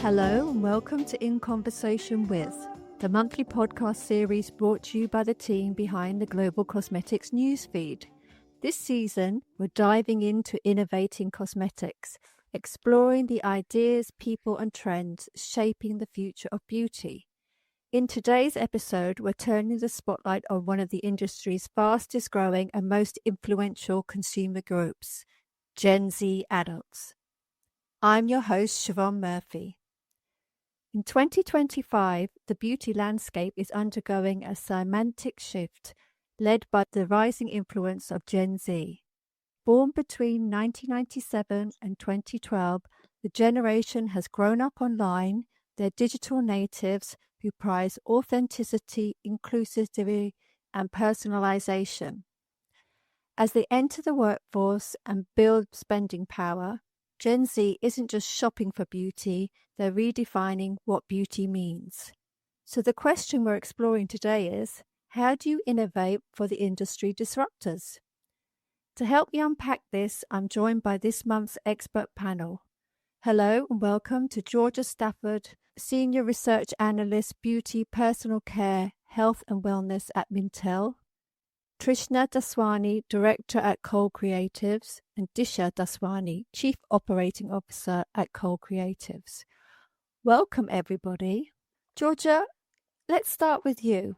Hello and welcome to In Conversation With, the monthly podcast series brought to you by the team behind the Global Cosmetics newsfeed. This season, we're diving into innovating cosmetics, exploring the ideas, people and trends shaping the future of beauty. In today's episode, we're turning the spotlight on one of the industry's fastest growing and most influential consumer groups, Gen Z adults. I'm your host, Siobhan Murphy. In 2025, the beauty landscape is undergoing a semantic shift led by the rising influence of Gen Z. Born between 1997 and 2012, the generation has grown up online. They're digital natives who prize authenticity, inclusivity, and personalization. As they enter the workforce and build spending power, Gen Z isn't just shopping for beauty, they're redefining what beauty means. So the question we're exploring today is, how do you innovate for the industry disruptors? To help me unpack this, I'm joined by this month's expert panel. Hello and welcome to Georgia Stafford, Senior Research Analyst, Beauty, Personal Care, Health and Wellness at Mintel, Trishna Daswaney, Director at Kohl Kreatives, and Disha Daswaney, Chief Operating Officer at Kohl Kreatives. Welcome, everybody. Georgia, let's start with you.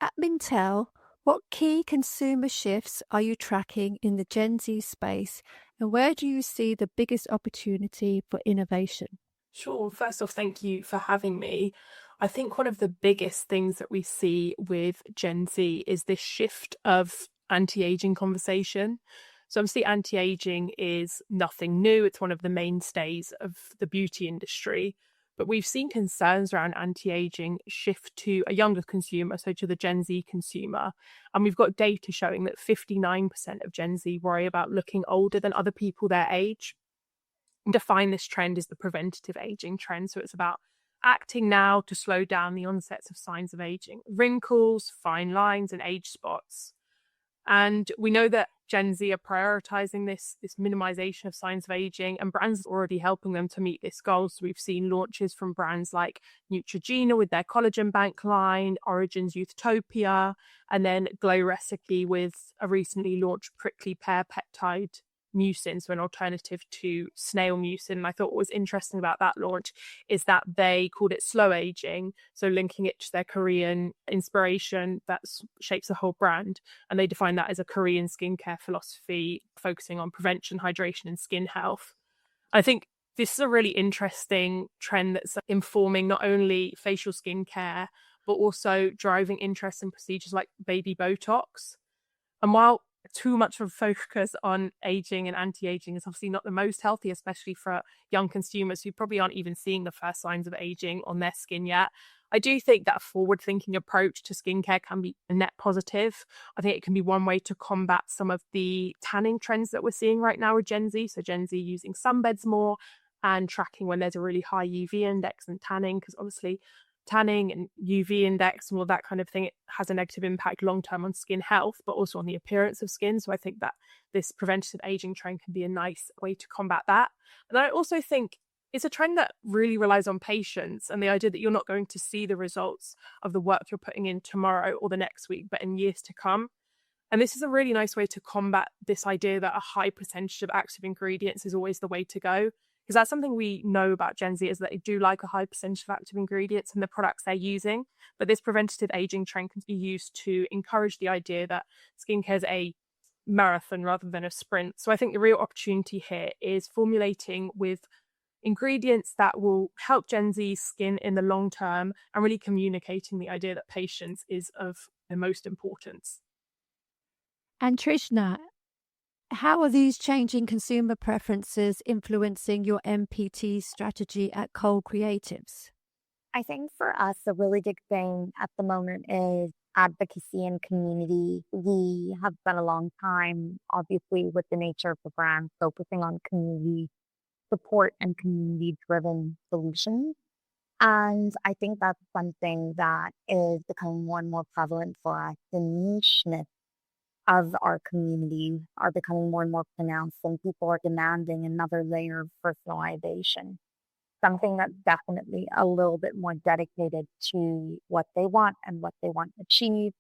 At Mintel, what key consumer shifts are you tracking in the Gen Z space, and where do you see the biggest opportunity for innovation? Sure. First off, thank you for having me. I think one of the biggest things that we see with Gen Z is this shift of anti-aging conversation. So obviously anti-aging is nothing new. It's one of the mainstays of the beauty industry. But we've seen concerns around anti-aging shift to a younger consumer, so to the Gen Z consumer. And we've got data showing that 59% of Gen Z worry about looking older than other people their age. Define this trend as the preventative aging trend. So it's about acting now to slow down the onsets of signs of aging, wrinkles, fine lines, and age spots. And we know that Gen Z are prioritizing this minimization of signs of aging, and brands are already helping them to meet this goal. So we've seen launches from brands like Neutrogena with their Collagen Bank line, Origin's Youthtopia, and then Glow Recipe with a recently launched prickly pear peptide mucin, so an alternative to snail mucin. And I thought what was interesting about that launch is that they called it slow aging, so linking it to their Korean inspiration that shapes the whole brand. And they define that as a Korean skincare philosophy focusing on prevention, hydration, and skin health. I think this is a really interesting trend that's informing not only facial skincare, but also driving interest in procedures like baby Botox. And while too much of a focus on aging and anti-aging is obviously not the most healthy, especially for young consumers who probably aren't even seeing the first signs of aging on their skin yet, I do think that a forward-thinking approach to skincare can be a net positive. I think it can be one way to combat some of the tanning trends that we're seeing right now with Gen Z. So Gen Z using sunbeds more and tracking when there's a really high UV index and tanning, because obviously tanning and UV index and all that kind of thing, it has a negative impact long-term on skin health, but also on the appearance of skin. So I think that this preventative aging trend can be a nice way to combat that. And I also think it's a trend that really relies on patience and the idea that you're not going to see the results of the work you're putting in tomorrow or the next week, but in years to come. And this is a really nice way to combat this idea that a high percentage of active ingredients is always the way to go. Because that's something we know about Gen Z, is that they do like a high percentage of active ingredients in the products they're using. But this preventative aging trend can be used to encourage the idea that skincare is a marathon rather than a sprint. So I think the real opportunity here is formulating with ingredients that will help Gen Z's skin in the long term and really communicating the idea that patience is of the most importance. And Trishna, how are these changing consumer preferences influencing your MPT strategy at Kohl Kreatives? I think for us, a really big thing at the moment is advocacy and community. We have spent a long time, obviously, with the nature of the brand, focusing on community support and community-driven solutions. And I think that's something that is becoming more and more prevalent for us. The nicheness of our community are becoming more and more pronounced, and people are demanding another layer of personalization. something that's definitely a little bit more dedicated to what they want and what they want to achieve.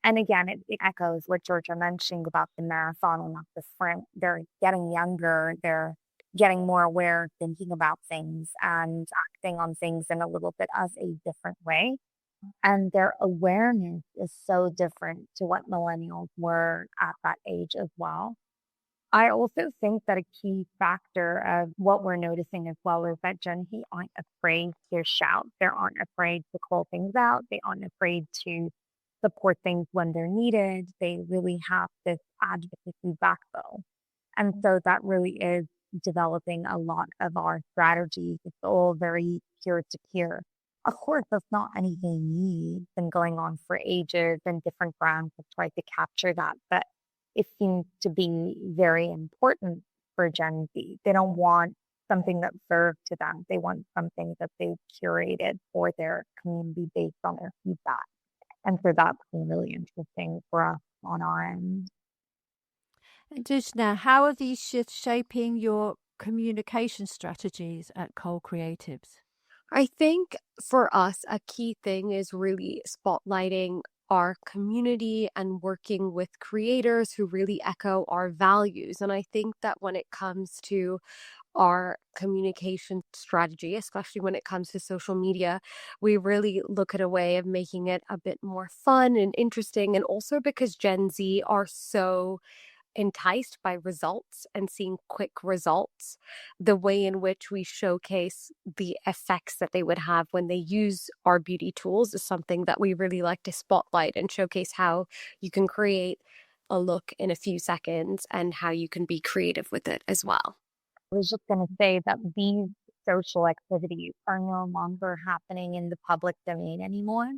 And again, it echoes what Georgia mentioned about the marathon and not the sprint. They're getting younger. They're getting more aware, thinking about things and acting on things in a little bit of a different way. And their awareness is so different to what millennials were at that age as well. I also think that a key factor of what we're noticing as well is that Gen Z aren't afraid to shout. They aren't afraid to call things out. They aren't afraid to support things when they're needed. They really have this advocacy backbone. And so that really is developing a lot of our strategies. It's all very peer to peer. Of course, that's not anything new. It's been going on for ages and different brands have tried to capture that. But it seems to be very important for Gen Z. They don't want something that's served to them. They want something that they've curated for their community based on their feedback. And so that's been really interesting for us on our end. And Disha, how are these shifts shaping your communication strategies at Kohl Kreatives? I think for us, a key thing is really spotlighting our community and working with creators who really echo our values. And I think that when it comes to our communication strategy, especially when it comes to social media, we really look at a way of making it a bit more fun and interesting. And also because Gen Z are so enticed by results and seeing quick results, the way in which we showcase the effects that they would have when they use our beauty tools is something that we really like to spotlight and showcase how you can create a look in a few seconds and how you can be creative with it as well. I was just going to say that these social activities are no longer happening in the public domain anymore.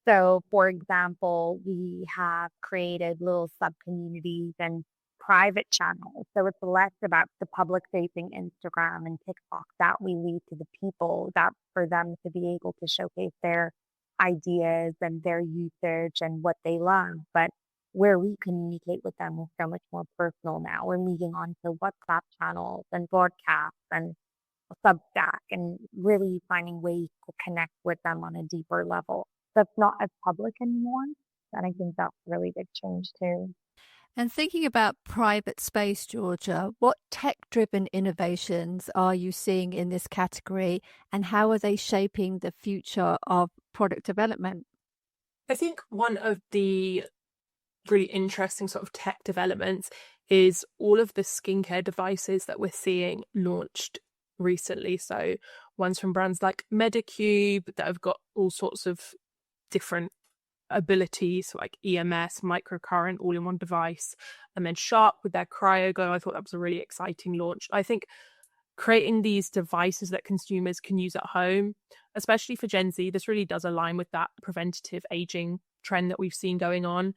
So, for example, we have created little sub-communities and private channels. So it's less about the public-facing Instagram and TikTok that we lead to the people, that for them to be able to showcase their ideas and their usage and what they love. But where we communicate with them is so much more personal now. We're moving on to WhatsApp channels and broadcasts and Substack and really finding ways to connect with them on a deeper level. That's not as public anymore. And I think that's a really big change too. And thinking about private space, Georgia, what tech-driven innovations are you seeing in this category and how are they shaping the future of product development? I think one of the really interesting sort of tech developments is all of the skincare devices that we're seeing launched recently. So ones from brands like Medicube that have got all sorts of different abilities, like EMS, microcurrent, all in one device, and then Sharp with their CryoGlow. I thought that was a really exciting launch. I think creating these devices that consumers can use at home, especially for Gen Z, this really does align with that preventative aging trend that we've seen going on.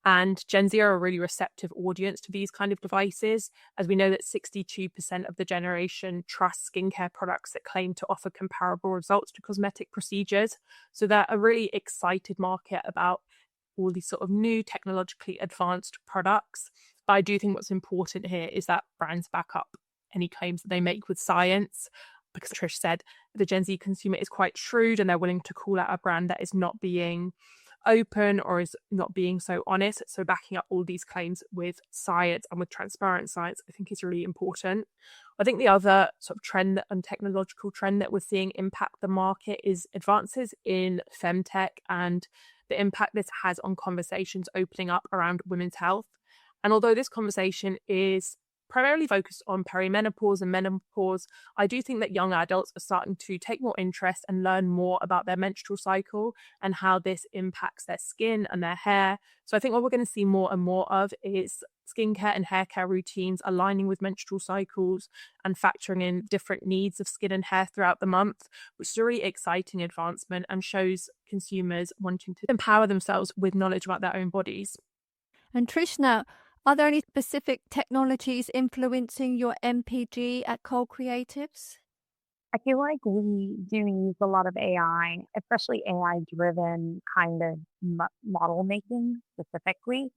And Gen Z are a really receptive audience to these kind of devices, as we know that 62% of the generation trust skincare products that claim to offer comparable results to cosmetic procedures. So they're a really excited market about all these sort of new technologically advanced products. But I do think what's important here is that brands back up any claims that they make with science. Because Trish said, the Gen Z consumer is quite shrewd and they're willing to call out a brand that is not being open or is not being so honest. So backing up all these claims with science and with transparent science, I think is really important. I think the other sort of trend and technological trend that we're seeing impact the market is advances in femtech and the impact this has on conversations opening up around women's health. And although this conversation is primarily focused on perimenopause and menopause, I do think that young adults are starting to take more interest and learn more about their menstrual cycle and how this impacts their skin and their hair. So I think what we're going to see more and more of is skincare and hair care routines aligning with menstrual cycles and factoring in different needs of skin and hair throughout the month, which is a really exciting advancement and shows consumers wanting to empower themselves with knowledge about their own bodies. And Trishna, are there any specific technologies influencing your MPG at Kohl Kreatives? I feel like we do use a lot of AI, especially AI-driven kind of model making specifically.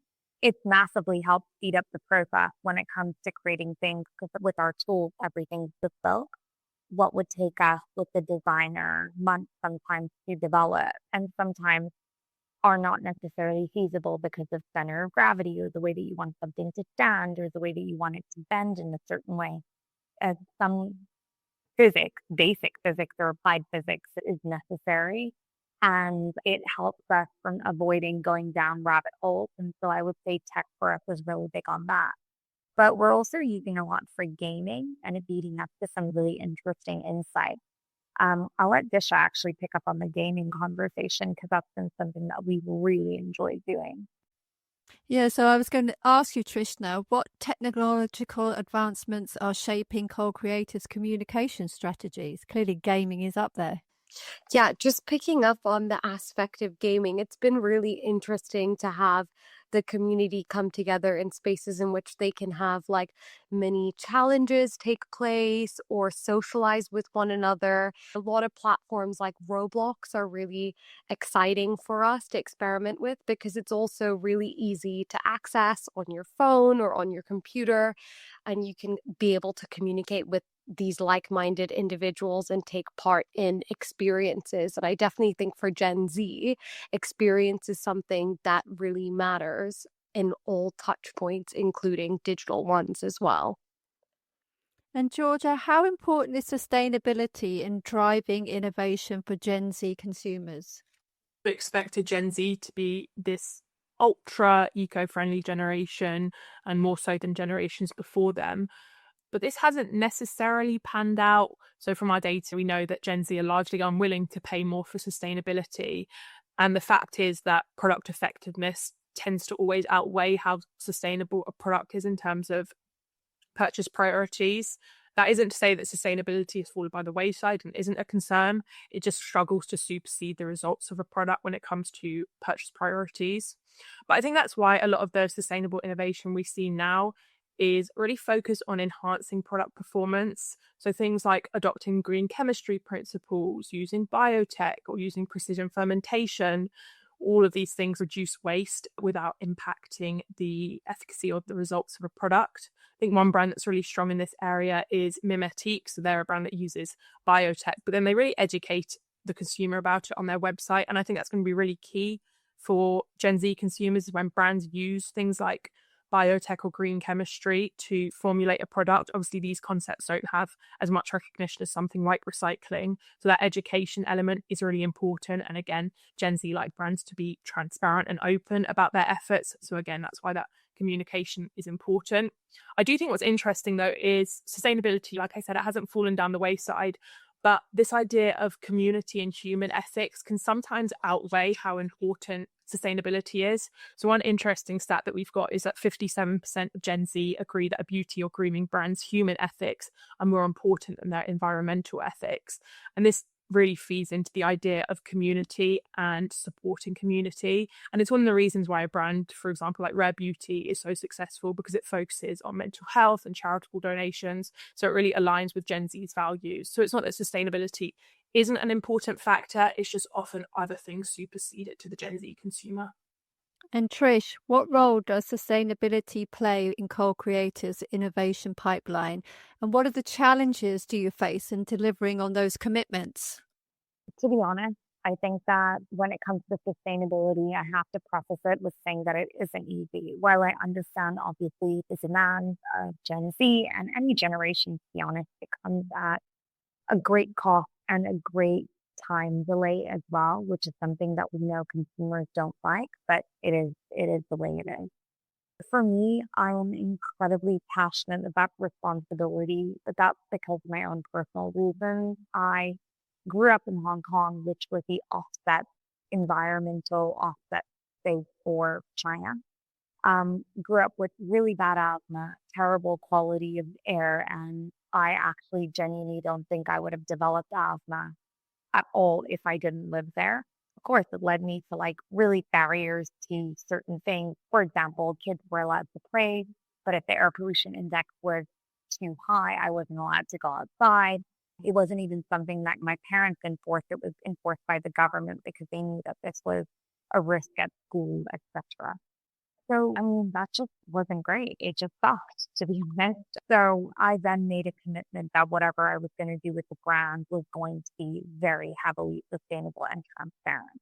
It's massively helped speed up the process when it comes to creating things because with our tools, everything's bespoke. what would take us with the designer months sometimes to develop, and sometimes are not necessarily feasible because of center of gravity or the way that you want something to stand or the way that you want it to bend in a certain way. As some physics, basic physics or applied physics is necessary. And it helps us from avoiding going down rabbit holes. And so I would say tech for us is really big on that. But we're also using a lot for gaming, and it leading up to some really interesting insights. I'll let Disha actually pick up on the gaming conversation because that's been something that we really enjoyed doing. Yeah, so I was going to ask you, Trishna, what technological advancements are shaping Kohl Kreatives' communication strategies? Clearly, gaming is up there. Yeah, just picking up on the aspect of gaming, it's been really interesting to have the community come together in spaces in which they can have like mini challenges take place or socialize with one another. A lot of platforms like Roblox are really exciting for us to experiment with because it's also really easy to access on your phone or on your computer, and you can be able to communicate with these like-minded individuals and take part in experiences. And I definitely think for Gen Z, experience is something that really matters in all touch points, including digital ones as well. And Georgia, how important is sustainability in driving innovation for Gen Z consumers? We expected Gen Z to be this ultra eco-friendly generation, and more so than generations before them. But this hasn't necessarily panned out. So from our data, we know that Gen Z are largely unwilling to pay more for sustainability. And the fact is that product effectiveness tends to always outweigh how sustainable a product is in terms of purchase priorities. That isn't to say that sustainability has fallen by the wayside and isn't a concern. It just struggles to supersede the results of a product when it comes to purchase priorities. But I think that's why a lot of the sustainable innovation we see now is really focused on enhancing product performance. So things like adopting green chemistry principles, using biotech, or using precision fermentation. All of these things reduce waste without impacting the efficacy or the results of a product. I think one brand that's really strong in this area is Mimetique. So they're a brand that uses biotech, but then they really educate the consumer about it on their website. And I think that's going to be really key for Gen Z consumers when brands use things like biotech or green chemistry to formulate a product. Obviously, these concepts don't have as much recognition as something like recycling. So that education element is really important. And again, Gen Z like brands to be transparent and open about their efforts. So again, that's why that communication is important. I do think what's interesting though is sustainability. Like I said, it hasn't fallen down the wayside. But this idea of community and human ethics can sometimes outweigh how important sustainability is. So one interesting stat that we've got is that 57% of Gen Z agree that a beauty or grooming brand's human ethics are more important than their environmental ethics. And this really feeds into the idea of community and supporting community. And it's one of the reasons why a brand, for example, like Rare Beauty is so successful, because it focuses on mental health and charitable donations. So it really aligns with Gen Z's values. So it's not that sustainability isn't an important factor, it's just often other things supersede it to the Gen Z consumer. And Trish, what role does sustainability play in Kohl Kreatives' innovation pipeline? And what are the challenges do you face in delivering on those commitments? To be honest, I think that when it comes to sustainability, I have to preface it with saying that it isn't easy. While I understand, obviously, the demands of Gen Z and any generation, to be honest, it comes at a great cost and a great time delay as well, which is something that we know consumers don't like, but it is the way it is. For me, I am incredibly passionate about responsibility, but that's because of my own personal reasons. I grew up in Hong Kong, which was the environmental offset space for China. Grew up with really bad asthma, terrible quality of air, and I actually genuinely don't think I would have developed asthma at all if I didn't live there. Of course, it led me to like really barriers to certain things. For example, kids were allowed to play, but if the air pollution index was too high, I wasn't allowed to go outside. It wasn't even something that my parents enforced. It was enforced by the government because they knew that this was a risk at school, etc. So, that just wasn't great. It just sucked, to be honest. So I then made a commitment that whatever I was going to do with the brand was going to be very heavily sustainable and transparent.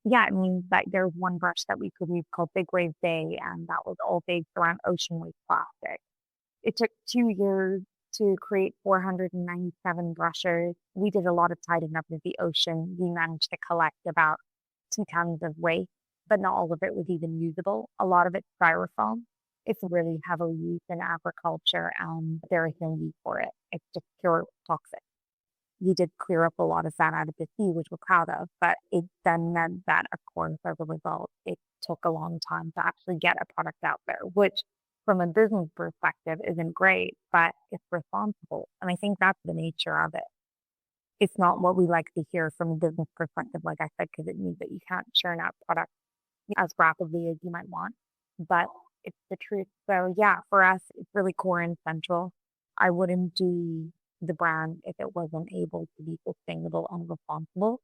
Yeah, that there's one brush that we could use called Big Wave Bay, and that was all based around ocean waste plastic. It took 2 years to create 497 brushes. We did a lot of tidying up of the ocean. We managed to collect about 2 tons of waste, but not all of it was even usable. A lot of it's styrofoam. It's really heavily used in agriculture, and there is no use for it. It's just pure toxic. We did clear up a lot of that out of the sea, which we're proud of, but it then meant that, of course, as a result, it took a long time to actually get a product out there, which from a business perspective isn't great, but it's responsible. And I think that's the nature of it. It's not what we like to hear from a business perspective, like I said, because it means that you can't churn out products as rapidly as you might want, but it's the truth. So yeah, for us, it's really core and central. I wouldn't do the brand if it wasn't able to be sustainable and responsible.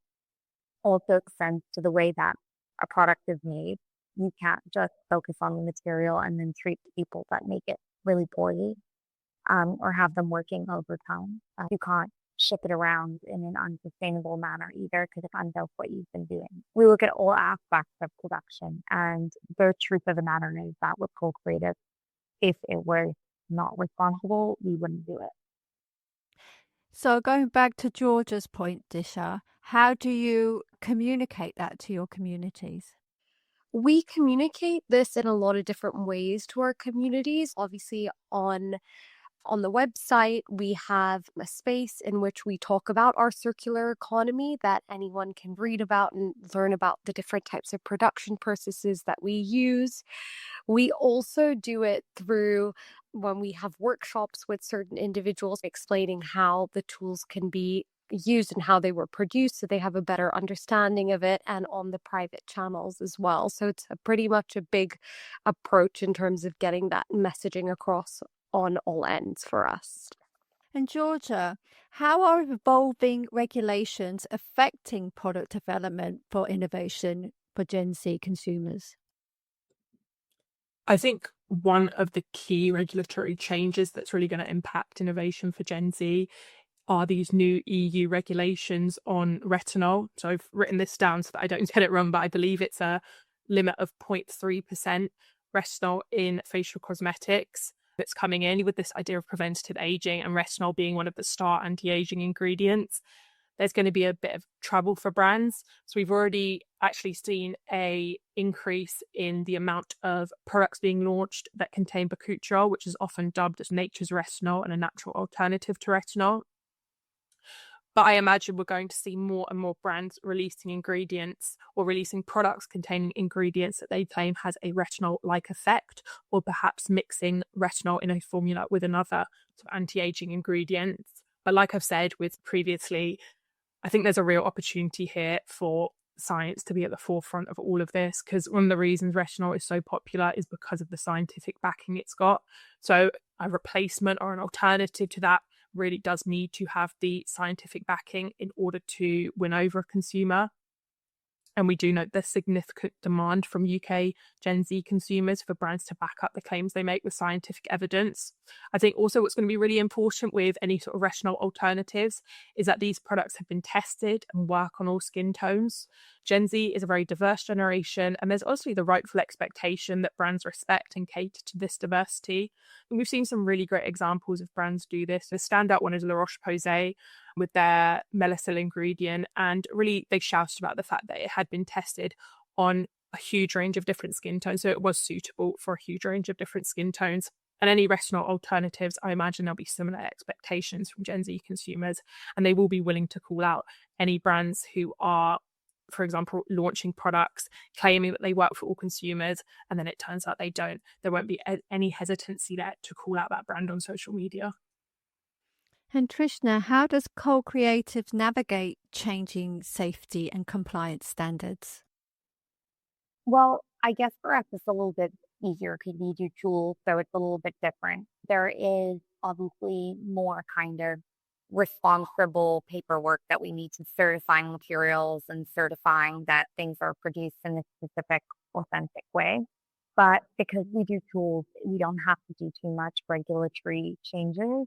Also extends to the way that a product is made. You can't just focus on the material and then treat the people that make it really poorly, or have them working overtime. You can't ship it around in an unsustainable manner either, because it undoes what you've been doing. We look at all aspects of production, and the truth of the matter is that with Kohl Kreatives, if it were not responsible, we wouldn't do it. So going back to Georgia's point, Disha, how do you communicate that to your communities? We communicate this in a lot of different ways to our communities. Obviously, on the website, we have a space in which we talk about our circular economy that anyone can read about and learn about the different types of production processes that we use. We also do it through when we have workshops with certain individuals explaining how the tools can be used and how they were produced, so they have a better understanding of it, and on the private channels as well. So it's pretty much a big approach in terms of getting that messaging across on all ends for us. And Georgia, how are evolving regulations affecting product development for innovation for Gen Z consumers? I think one of the key regulatory changes that's really going to impact innovation for Gen Z are these new EU regulations on retinol. So I've written this down so that I don't get it wrong, but I believe it's a limit of 0.3% retinol in facial cosmetics that's coming in with this idea of preventative aging, and retinol being one of the star anti-aging ingredients. There's going to be a bit of trouble for brands. So we've already actually seen a increase in the amount of products being launched that contain bakuchiol, which is often dubbed as nature's retinol and a natural alternative to retinol. But I imagine we're going to see more and more brands releasing ingredients or releasing products containing ingredients that they claim has a retinol-like effect, or perhaps mixing retinol in a formula with another anti-aging ingredients. But like I've said with previously, I think there's a real opportunity here for science to be at the forefront of all of this, because one of the reasons retinol is so popular is because of the scientific backing it's got. So a replacement or an alternative to that really does need to have the scientific backing in order to win over a consumer. And we do note there's significant demand from UK Gen Z consumers for brands to back up the claims they make with scientific evidence. I think also what's going to be really important with any sort of retinol alternatives is that these products have been tested and work on all skin tones. Gen Z is a very diverse generation, and there's obviously the rightful expectation that brands respect and cater to this diversity. And we've seen some really great examples of brands do this. The standout one is La Roche-Posay with their Melasil ingredient, and really they shouted about the fact that it had been tested on a huge range of different skin tones, so it was suitable for a huge range of different skin tones. And any retinol alternatives, I imagine there'll be similar expectations from Gen Z consumers, and they will be willing to call out any brands who are, for example, launching products claiming that they work for all consumers, and then it turns out they don't. There won't be any hesitancy there to call out that brand on social media. And Trishna, how does Kohl Kreatives navigate changing safety and compliance standards? Well, I guess for us, it's a little bit easier because we do tools, so it's a little bit different. There is obviously more kind of responsible paperwork that we need to certifying materials and certifying that things are produced in a specific, authentic way. But because we do tools, we don't have to do too much regulatory changes.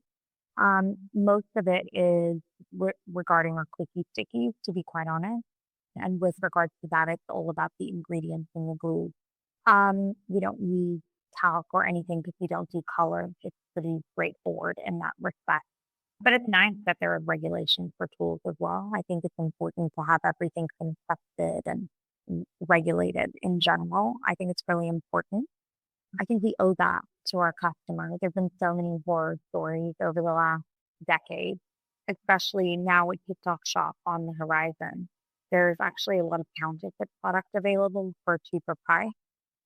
Most of it is regarding our quickie stickies, to be quite honest. And with regards to that, it's all about the ingredients in the glue. We don't use talc or anything because we don't do color. It's pretty straightforward in that respect. But it's nice that there are regulations for tools as well. I think it's important to have everything inspected and regulated in general. I think it's really important. I think we owe that to our customers. There've been so many horror stories over the last decade, especially now with TikTok Shop on the horizon. There's actually a lot of counterfeit product available for a cheaper price.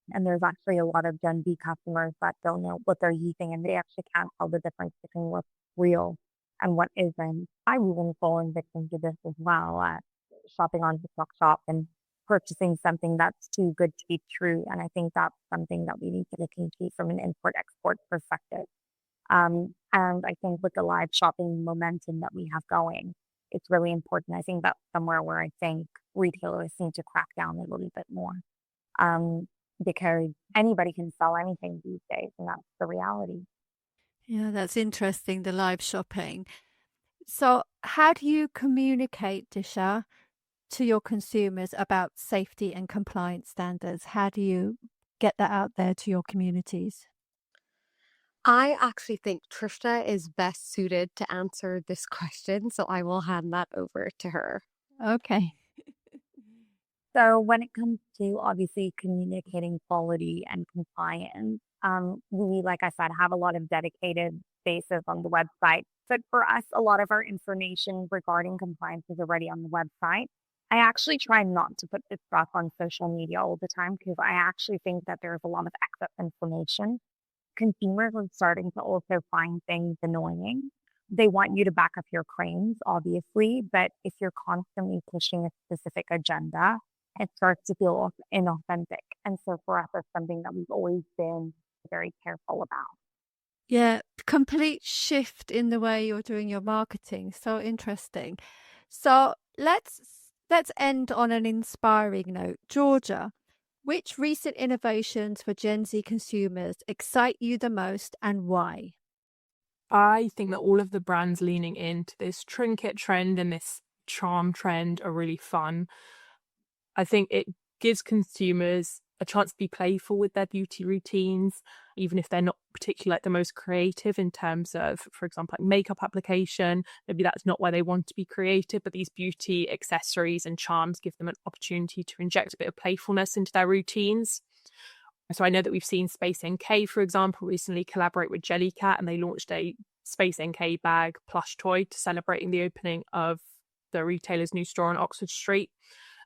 And there's actually a lot of Gen Z customers that don't know what they're using and they actually can't tell the difference between what's real and what isn't. I've even fallen victim to this as well, shopping on TikTok Shop and purchasing something that's too good to be true. And I think that's something that we need to look into from an import-export perspective. And I think with the live shopping momentum that we have going, it's really important. I think that's somewhere where I think retailers need to crack down a little bit more. Because anybody can sell anything these days, and that's the reality. Yeah, that's interesting, the live shopping. So how do you communicate, Disha, to your consumers about safety and compliance standards? How do you get that out there to your communities? I actually think Trishna is best suited to answer this question, so I will hand that over to her. Okay. So when it comes to obviously communicating quality and compliance, we, like I said, have a lot of dedicated spaces on the website. But for us, a lot of our information regarding compliance is already on the website. I actually try not to put this stuff on social media all the time because I actually think that there's a lot of excess information. Consumers are starting to also find things annoying. They want you to back up your claims, obviously, but if you're constantly pushing a specific agenda, it starts to feel inauthentic. And so for us, that's something that we've always been very careful about. Yeah, complete shift in the way you're doing your marketing. So interesting. So let's end on an inspiring note. Georgia, which recent innovations for Gen Z consumers excite you the most and why? I think that all of the brands leaning into this trinket trend and this charm trend are really fun. I think it gives consumers a chance to be playful with their beauty routines, even if they're not particularly like the most creative in terms of, for example, like makeup application. Maybe that's not why they want to be creative, but these beauty accessories and charms give them an opportunity to inject a bit of playfulness into their routines. So I know that we've seen Space NK, for example, recently collaborate with Jellycat, and they launched a Space NK bag plush toy to celebrating the opening of the retailer's new store on Oxford Street.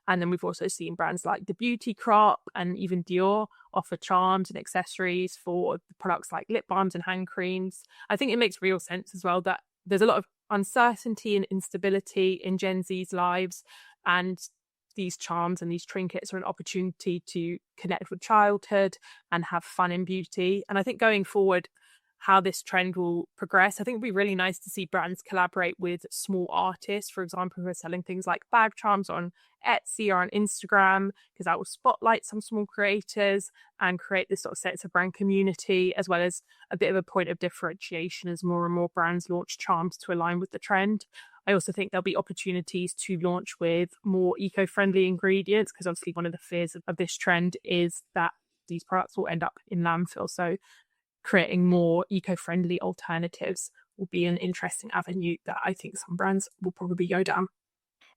And then we've also seen brands like The Beauty Crop and even Dior offer charms and accessories for products like lip balms and hand creams. I think it makes real sense as well that there's a lot of uncertainty and instability in Gen Z's lives, and these charms and these trinkets are an opportunity to connect with childhood and have fun in beauty. And I think going forward, how this trend will progress, I think it'd be really nice to see brands collaborate with small artists, for example, who are selling things like bag charms on Etsy or on Instagram, because that will spotlight some small creators and create this sort of sense of brand community, as well as a bit of a point of differentiation as more and more brands launch charms to align with the trend. I also think there'll be opportunities to launch with more eco-friendly ingredients, because obviously one of the fears of this trend is that these products will end up in landfill. So creating more eco-friendly alternatives will be an interesting avenue that I think some brands will probably go down.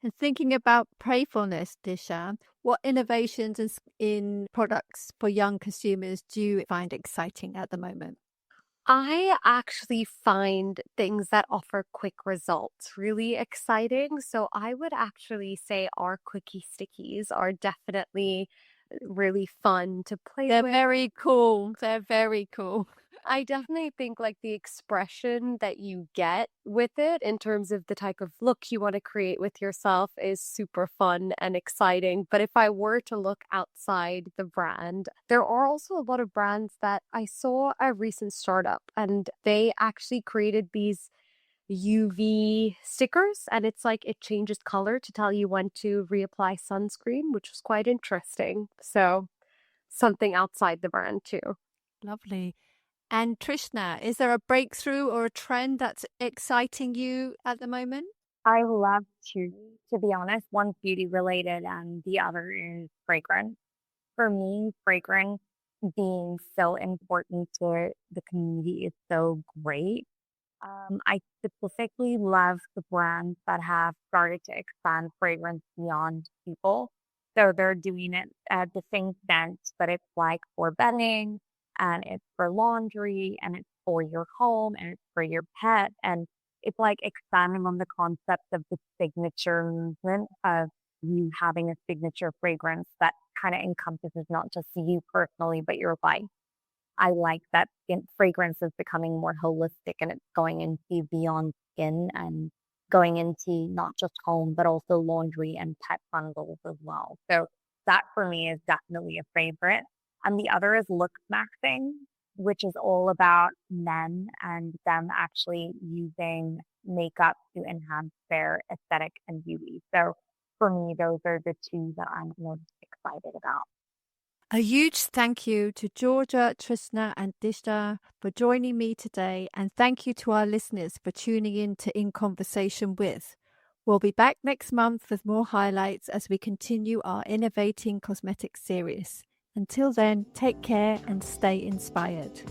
And thinking about playfulness, Disha, what innovations in products for young consumers do you find exciting at the moment? I actually find things that offer quick results really exciting. So I would actually say our quickie stickies are definitely really fun to play They're with. very cool. They're very cool. I definitely think like the expression that you get with it in terms of the type of look you want to create with yourself is super fun and exciting. But if I were to look outside the brand, there are also a lot of brands that I saw a recent startup, and they actually created these UV stickers, and it's like it changes color to tell you when to reapply sunscreen, which was quite interesting. So something outside the brand too. Lovely. And Trishna, is there a breakthrough or a trend that's exciting you at the moment? I love two, to be honest. One's beauty related and the other is fragrance. For me, fragrance being so important to the community is so great. I specifically love the brands that have started to expand fragrance beyond people. So they're doing it at the same sense, but it's like for bedding and it's for laundry and it's for your home and it's for your pet. And it's like expanding on the concept of the signature movement of you having a signature fragrance that kind of encompasses not just you personally, but your life. I like that fragrance is becoming more holistic and it's going into beyond skin and going into not just home, but also laundry and pet bundles as well. So that for me is definitely a favorite. And the other is look maxing, which is all about men and them actually using makeup to enhance their aesthetic and beauty. So for me, those are the two that I'm most excited about. A huge thank you to Georgia, Trishna, and Disha for joining me today, and thank you to our listeners for tuning in to In Conversation With. We'll be back next month with more highlights as we continue our Innovating Cosmetics series. Until then, take care and stay inspired.